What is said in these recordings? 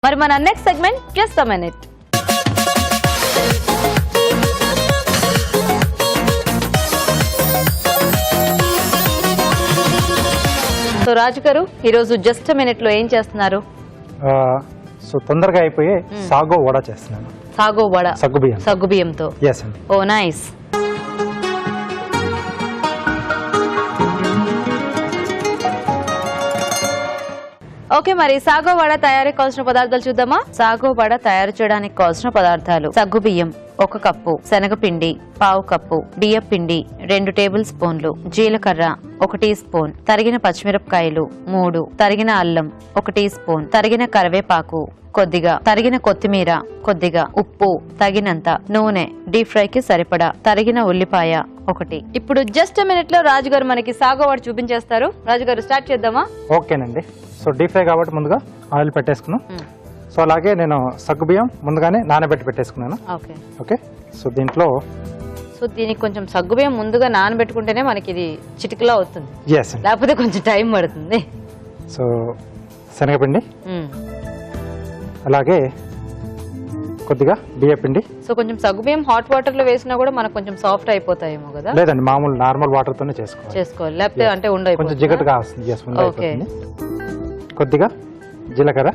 మరి మన next segment just a minute. So Raju గారు ఈరోజు జస్ట్ అ మినిట్ లో ఏం చేస్తున్నారు? సో తొందరగా అయిపోయే సాగో వడ చేస్తున్నాను. సాగో వడ, సగ్గుబియ్యంతో. yes అండి. ఓ నైస్. ఓకే, మరి సాగో వడ తయారీ కావాల్సిన పదార్థాలు చూద్దామా? సాగో వడ తయారు చేయడానికి కావాల్సిన పదార్థాలు: సగ్గుబియ్యం 1 కప్పు, శనగపిండి 1/2 కప్పు, బియ్యం పిండి 2 టేబుల్ స్పూన్లు, జీలకర్ర 1 టీ స్పూన్, తరిగిన పచ్చిమిరపకాయలు 3, తరిగిన అల్లం 1 టీ స్పూన్, తరిగిన కరివేపాకు కొద్దిగా, తరిగిన కొత్తిమీర కొద్దిగా, ఉప్పు తగినంత, నూనె డీప్ ఫ్రై కి సరిపడా, తరిగిన ఉల్లిపాయ 1. ఇప్పుడు జస్ట్ మినిట్ లో రాజు గారు మనకి సాగో వడ చూపించేస్తారు. రాజు గారు స్టార్ట్ చేద్దామా? ఓకేనండి. సో డీప్ ఫ్రై కాబట్టి ముందుగా ఆయిల్ పెట్టేసుకున్నాం. సో అలాగే నేను సగ్గుబియ్యం ముందుగానే నానబెట్టి పెట్టేసుకున్నాను. Okay okay. సో దీంట్లో దీనికి కొంచెం సగ్గుబియ్యం ముందుగా నానబెట్టుకుంటేనే మనకి ఇది చిటికలో అవుతుంది, ఎస్ లేకపోతే కొంచెం టైం పడుతుంది. సో శనగపిండి, అలాగే కొద్దిగా బియ్య పిండి. సో కొంచెం సగ్గుబియ్యం హాట్ వాటర్ లో వేసినా కూడా మనకు కొంచెం సాఫ్ట్ అయిపోతాయేమో కదా? లేదండి, మామూలు నార్మల్ వాటర్ తోనే చేసుకోవాలి, లేకపోతే అంటే కొంచెం జిగటగా వస్తుంది. కొద్దిగా జీలకర్ర,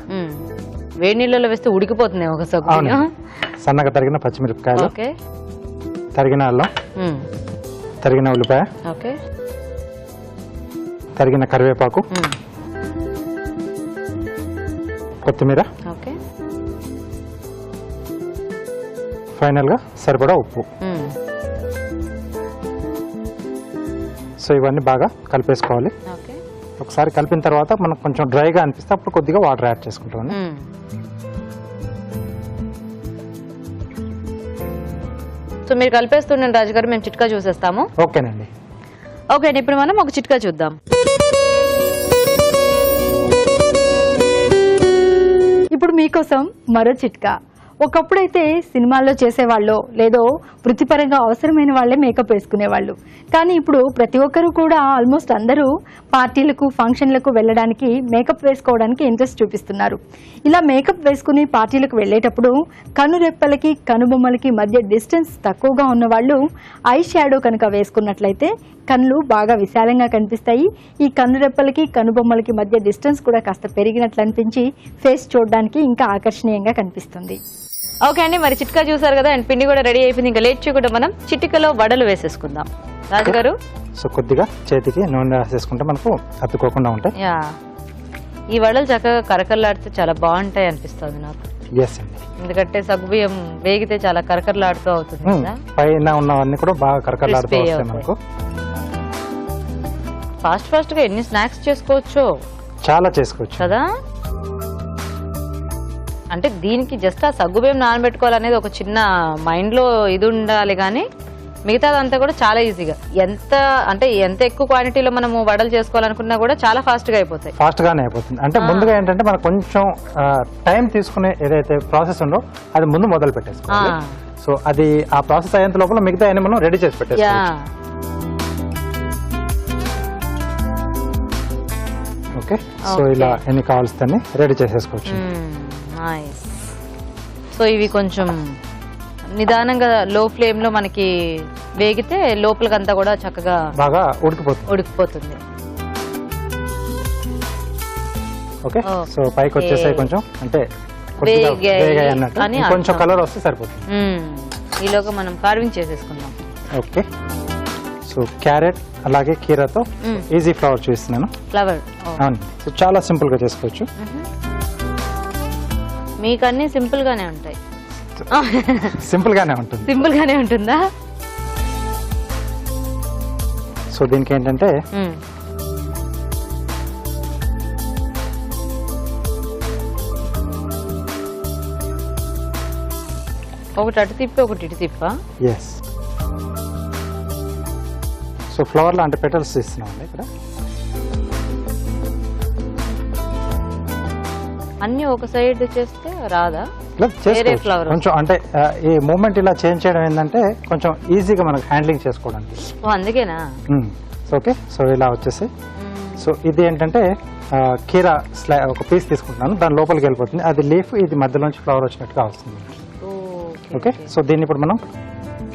వేడి నీళ్ళలో వేస్తే ఉడికిపోతుంది ఒక సగ్గుబియ్యం. సన్నగా తరిగిన పచ్చిమిరపకాయలు, తరిగిన అల్లం, తరిగిన ఉల్లిపాయ, తరిగిన కరివేపాకు, కొత్తిమీర, ఫైనల్ గా సరిపడా ఉప్పు. సో ఇవన్నీ బాగా కలిపేసుకోవాలి. ఒకసారి కలిపిన తర్వాత మనకు కొంచెం డ్రైగా అనిపిస్తే అప్పుడు కొద్దిగా వాటర్ యాడ్ చేసుకుంటాం. సో మీరు కలిపేస్తుండండి రాజు గారు, మేము చిట్కా చూసేస్తాము. ఓకేనండి. ఓకే అండి, ఇప్పుడు మనం ఒక చిట్కా చూద్దాం. ఇప్పుడు మీకోసం మరో చిట్కా. ఒకప్పుడైతే సినిమాల్లో చేసేవాళ్ళు లేదో వృత్తిపరంగా అవసరమైన వాళ్ళే మేకప్ వేసుకునేవాళ్ళు. కానీ ఇప్పుడు ప్రతి ఒక్కరూ కూడా ఆల్మోస్ట్ అందరూ పార్టీలకు ఫంక్షన్లకు వెళ్ళడానికి మేకప్ వేసుకోవడానికి ఇంట్రెస్ట్ చూపిస్తున్నారు. ఇలా మేకప్ వేసుకుని పార్టీలకు వెళ్ళేటప్పుడు కనురెప్పలకి కనుబొమ్మలకి మధ్య డిస్టెన్స్ తక్కువగా ఉన్న వాళ్ళు ఐ షాడో కనుక వేసుకున్నట్లయితే కళ్ళు బాగా విశాలంగా కనిపిస్తాయి. ఈ కనురెప్పలకి కనుబొమ్మలకి మధ్య డిస్టెన్స్ కూడా కాస్త పెరిగినట్లు అనిపించి ఫేస్ చూడడానికి ఇంకా ఆకర్షణీయంగా కనిపిస్తుంది. ఓకే అండి, మరి చిట్కా చూసారు కదా, అండ్ పిండి కూడా రెడీ అయిపోయింది. ఇంకా లేట్ చేయకుండా మనం చిటికలో వడలు వేసేసుకుందాం. రాజు గారు సో కొద్దిగా చేతికి నూనె రాసేసుకుంటే మనకు అతుక్కోకుండా ఉంటాయి. ఈ వడలు చక్కగా కరకరలాడితే చాలా బాగుంటాయి అనిపిస్తుంది నాకు. ఎస్ అండి, ఎందుకంటే సగ్గుబియ్యం వేగితే చాలా కరకరలాడుతూ అవుతుంది కదా, పైన ఉన్నవన్నీ కూడా బాగా కరకరలాడుతూ వస్తాయి మనకు. ఫాస్ట్ గా ఎన్ని స్నాక్స్ చేసుకోవచ్చు, చాలా చేసుకోవచ్చు కదా. అంటే దీనికి జస్ట్ ఆ సగ్గుబియ్యం నానబెట్టుకోవాలనేది ఒక చిన్న మైండ్ లో ఇది ఉండాలి, కానీ మిగతాదంతా కూడా చాలా ఈజీగా, ఎంత ఎక్కువ క్వాంటిటీలో మనము వడలు చేసుకోవాలనుకున్నా కూడా చాలా ఫాస్ట్ గానే అయిపోతుంది. అంటే ముందుగా ఏంటంటే మనకు కొంచెం టైం తీసుకునే ఏదైతే ప్రాసెస్ ఉందో అది ముందు మొదలు పెట్టేసుకోవాలి. సో అది ఆ ప్రాసెస్ అయ్యేంత లోపల మిగతా అన్ని మనం రెడీ చేసి పెట్టేసుకోవాలి. ఓకే, సో ఇలా ఎన్ని కావాల్సి రెడీ చేసేసుకోవచ్చు. సో ఇవి కొంచెం నిదానంగా లో ఫ్లేమ్ లో మనకి వేగితే లోపలికంతా కూడా చక్కగా బాగా ఉడికిపోతుంది. ఓకే, సో పైకి వచ్చేసాయి కొంచెం, అంటే కొంచెం కలర్ వస్తే సరిపోతుంది. ఈలోగా మనం కార్వింగ్ చేసేసుకుందాం. ఓకే, సో క్యారెట్ అలాగే కీరాతో ఈజీ ఫ్లవర్ చూస్తున్నాను. అవును, సో చాలా సింపుల్ గా చేసుకోవచ్చు. మీకు అన్ని సింపుల్ గానే ఉంటాయి. సింపుల్ గానే ఉంటుందా? సో దీనికి ఏంటంటే ఒకటి అటు తిప్పి ఒకటి ఇటు తిప్పా. ఎస్, సో ఫ్లవర్ లో అంటే పెటల్స్ ఇస్తున్నాం అండి ఇక్కడ. అన్ని ఒక సైడ్ చేస్తే రాదా? కొంచెం అంటే ఈ మూమెంట్ ఇలా చేంజ్ చేయడం ఏంటంటే కొంచెం ఈజీగా మనకు హ్యాండ్లింగ్ చేసుకోవడానికి. అందుకేనా? ఓకే, సో ఇలా వచ్చేసి సో ఇది ఏంటంటే కీరా ఒక పీస్ తీసుకుంటున్నాను, దాని లోపలికి వెళ్ళిపోతుంది. అది లీఫ్, ఇది మధ్యలోంచి ఫ్లవర్ వచ్చినట్టుగా వస్తుంది. ఓకే, సో దీన్ని ఇప్పుడు మనం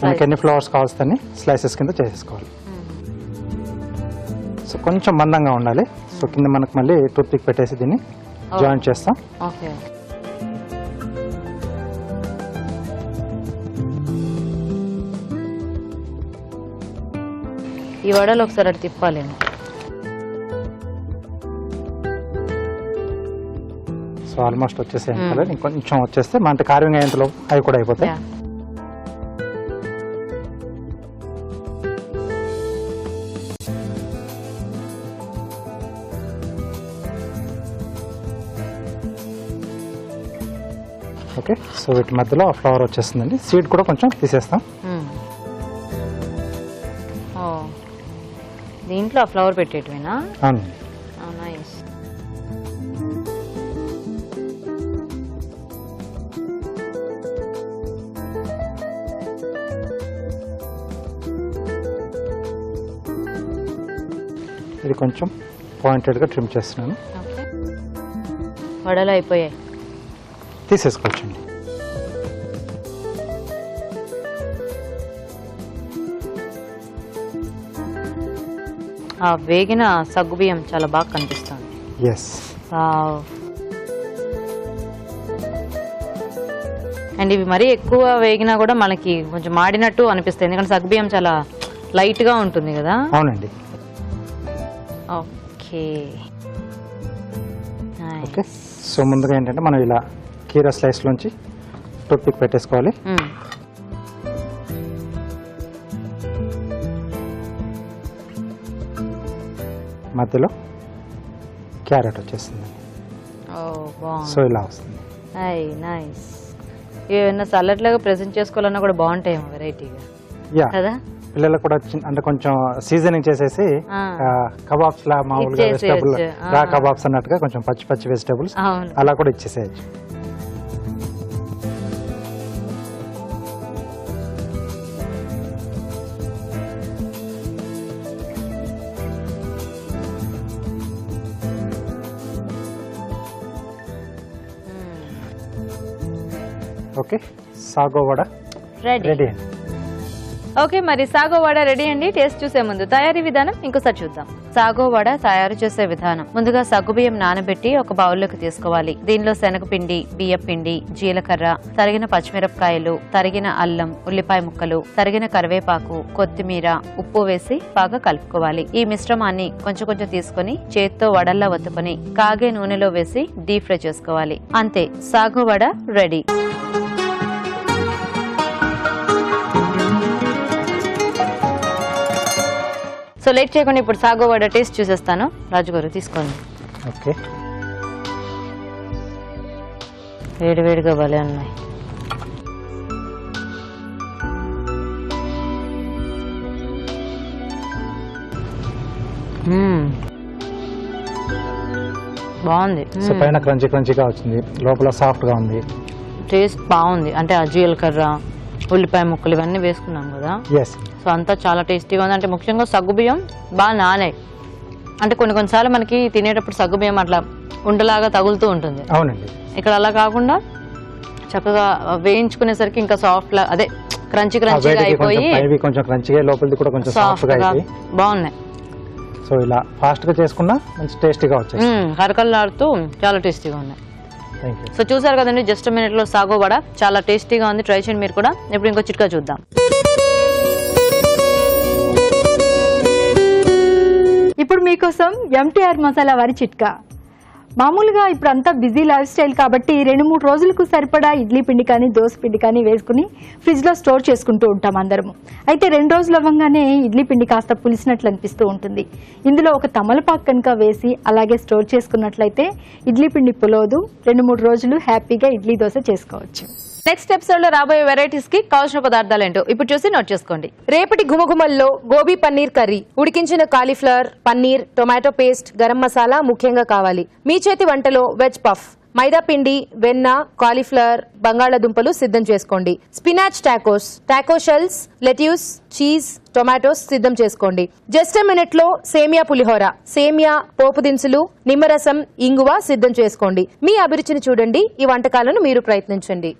మనకి ఎన్ని ఫ్లవర్స్ కావాల్సి స్లైసెస్ కింద చేసేసుకోవాలి. సో కొంచెం మందంగా ఉండాలి. సో కింద మనకు మళ్ళీ టూత్ పిక్ పెట్టేసి దీన్ని జాయింట్ చేస్తాం. ఈ వడలు ఒకసారి అటు తిప్పాలేమో. సో ఆల్మోస్ట్ వచ్చేసాయి కదా, ఇంకొంచెం వచ్చేస్తే మన కార్వింగ్ అయ్యేంతలో అవి కూడా అయిపోతాయి. ఓకే, సో వీటి మధ్యలో ఫ్లవర్ వచ్చేస్తుందండి. సీడ్ కూడా కొంచెం తీసేస్తాం. దీంట్లో ఆ ఫ్లవర్ పెట్టేటివేనా? అవును. నైస్. ఇది కొంచెం పాయింటెడ్గా ట్రిమ్ చేస్తున్నాను. వడలు అయిపోయాయి, తీసేసుకోవచ్చండి. ఆ వేగిన సగ్గుబియ్యం చాలా బాగా కనిపిస్తుంది. ఎస్. అండ్ ఇవి మరీ ఎక్కువ వేగినా కూడా మనకి కొంచెం మాడినట్టు అనిపిస్తుంది, ఎందుకంటే సగ్గుబియ్యం చాలా లైట్గా ఉంటుంది కదా. అవునండి. ఓకే ఓకే, సో ముందుగా ఏంటంటే మనం ఇలా కీరా స్లైస్లోంచి టూత్ పిక్ పెట్టేసుకోవాలి. మధ్యలో క్యారెట్ వచ్చేస్తుంది. సో ఇలా వస్తుంది. నైస్. ఏమైనా సలాడ్ లాగా ప్రెజెంట్ చేసుకోవాలన్నా కూడా బాగుంటాయేమో వెరైటీగా. యా, కదా. పిల్లలకు కూడా అంటే కొంచెం సీజనింగ్ చేసేసి కబాబ్స్ లా మామూలుగా వెజిటబుల్ రా కబాబ్స్ అన్నట్టుగా కొంచెం పచ్చి పచ్చి వెజిటబుల్స్ అలా కూడా ఇచ్చేసేయచ్చు. ఓకే, సాగో వడ రెడీ అండి. ఓకే, మరి సాగో వడ రెడీ అండి. టేస్ట్ చూసే ముందు తయారీ విధానం ఇంకోసారి చూద్దాం. సాగో వడ తయారు చేసే విధానం: ముందుగా సగ్గుబియ్యం నానబెట్టి ఒక బౌల్లోకి తీసుకోవాలి. దీనిలో శనగపిండి, బియ్యం పిండి, జీలకర్ర, తరిగిన పచ్చిమిరపకాయలు, తరిగిన అల్లం, ఉల్లిపాయ ముక్కలు, తరిగిన కరివేపాకు, కొత్తిమీర, ఉప్పు వేసి బాగా కలుపుకోవాలి. ఈ మిశ్రమాన్ని కొంచెం కొంచెం తీసుకుని చేత్తో వడల్లా వత్తుకొని కాగే నూనెలో వేసి డీప్ ఫ్రై చేసుకోవాలి. అంతే, sago vada ready. So late చేయకుండా ఇప్పుడు సాగో వడ టేస్ట్ చూసేస్తాను. రాజుగారు తీసుకోండి. ఓకే, వేడివేడిగా భలే ఉన్నాయి. బాగుంది. సో పైన క్రంచీ క్రంచీగా వచ్చింది, లోపల సాఫ్ట్ గా ఉంది. టేస్ట్ బాగుంది. అంటే ఆ జీలకర్ర, ఉల్లిపాయ ముక్కలు ఇవన్నీ వేసుకున్నాం కదా. ఎస్. సో అంతా చాలా టేస్టీగా ఉంది. అంటే ముఖ్యంగా సగ్గుబియ్యం బాగా నానాయి. అంటే కొన్నిసార్లు మనకి తినేటప్పుడు సగ్గుబియ్యం అట్లా ఉండలాగా తగులుతూ ఉంటుంది. అవునండి. ఇక్కడ అలా కాకుండా చక్కగా వేయించుకునేసరికి ఇంకా సాఫ్ట్ లా, అదే క్రంచీ క్రంచీగా అయిపోయి కొంచెం క్రంచీగా, లోపలిది కూడా కొంచెం సాఫ్ట్ గా బాగున్నాయి. సో ఇలా ఫాస్ట్ గా చేసుకున్నా మంచి టేస్టీగా వచ్చాయి. కరకల్లాడుతూ చాలా టేస్టీగా ఉన్నాయి. Thank you. సో చూసారు కదండి, జస్ట్ మినిట్ లో సాగో వడ చాలా టేస్టీగా ఉంది. ట్రై చేయండి మీరు కూడా. ఇప్పుడు ఇంకో చిట్కా చూద్దాం. ఇప్పుడు మీకోసం ఎంటీఆర్ మసాలా వరి చిట్కా. మామూలుగా ఇప్పుడు అంతా బిజీ లైఫ్ స్టైల్ కాబట్టి 2-3 రోజులకు సరిపడా ఇడ్లీ పిండి కానీ దోశ పిండి కానీ వేసుకుని ఫ్రిడ్జ్లో స్టోర్ చేసుకుంటూ ఉంటాం అందరము. అయితే 2 రోజులు అవ్వగానే ఇడ్లీ పిండి కాస్త పులిసినట్లు అనిపిస్తూ ఉంటుంది. ఇందులో ఒక తమలపాకు కనుక వేసి అలాగే స్టోర్ చేసుకున్నట్లయితే ఇడ్లీ పిండి పులవదు. 2-3 రోజులు హ్యాపీగా ఇడ్లీ దోశ చేసుకోవచ్చు. నెక్స్ట్ ఎపిసోడ్ లో రాబోయే వెరైటీస్ కి కావాల్సిన పదార్థాలు ఏంటో ఇప్పుడు చూసి నోట్ చేసుకోండి. రేపటి గుమగుమల్లో గోబీ పన్నీర్ కర్రీ, ఉడికించిన cauliflower, paneer, tomato paste, garam masala ముఖ్యంగా కావాలి. మీ చేతి వంటలో వెజ్ పఫ్, మైదా పిండి, వెన్న, కాలీఫ్లవర్, బంగాళాదుంపలు సిద్ధం చేసుకోండి. Spinach tacos, Taco shells, lettuce, cheese, tomatoes సిద్ధం చేసుకోండి. జస్ట్ ఎ మినిట్ లో సేమియా పులిహోర, సేమియా, పోపు దినుసులు, నిమ్మరసం, ఇంగువ సిద్ధం చేసుకోండి. మీ అభిరుచిని చూడండి. ఈ వంటకాలను మీరు ప్రయత్నించండి.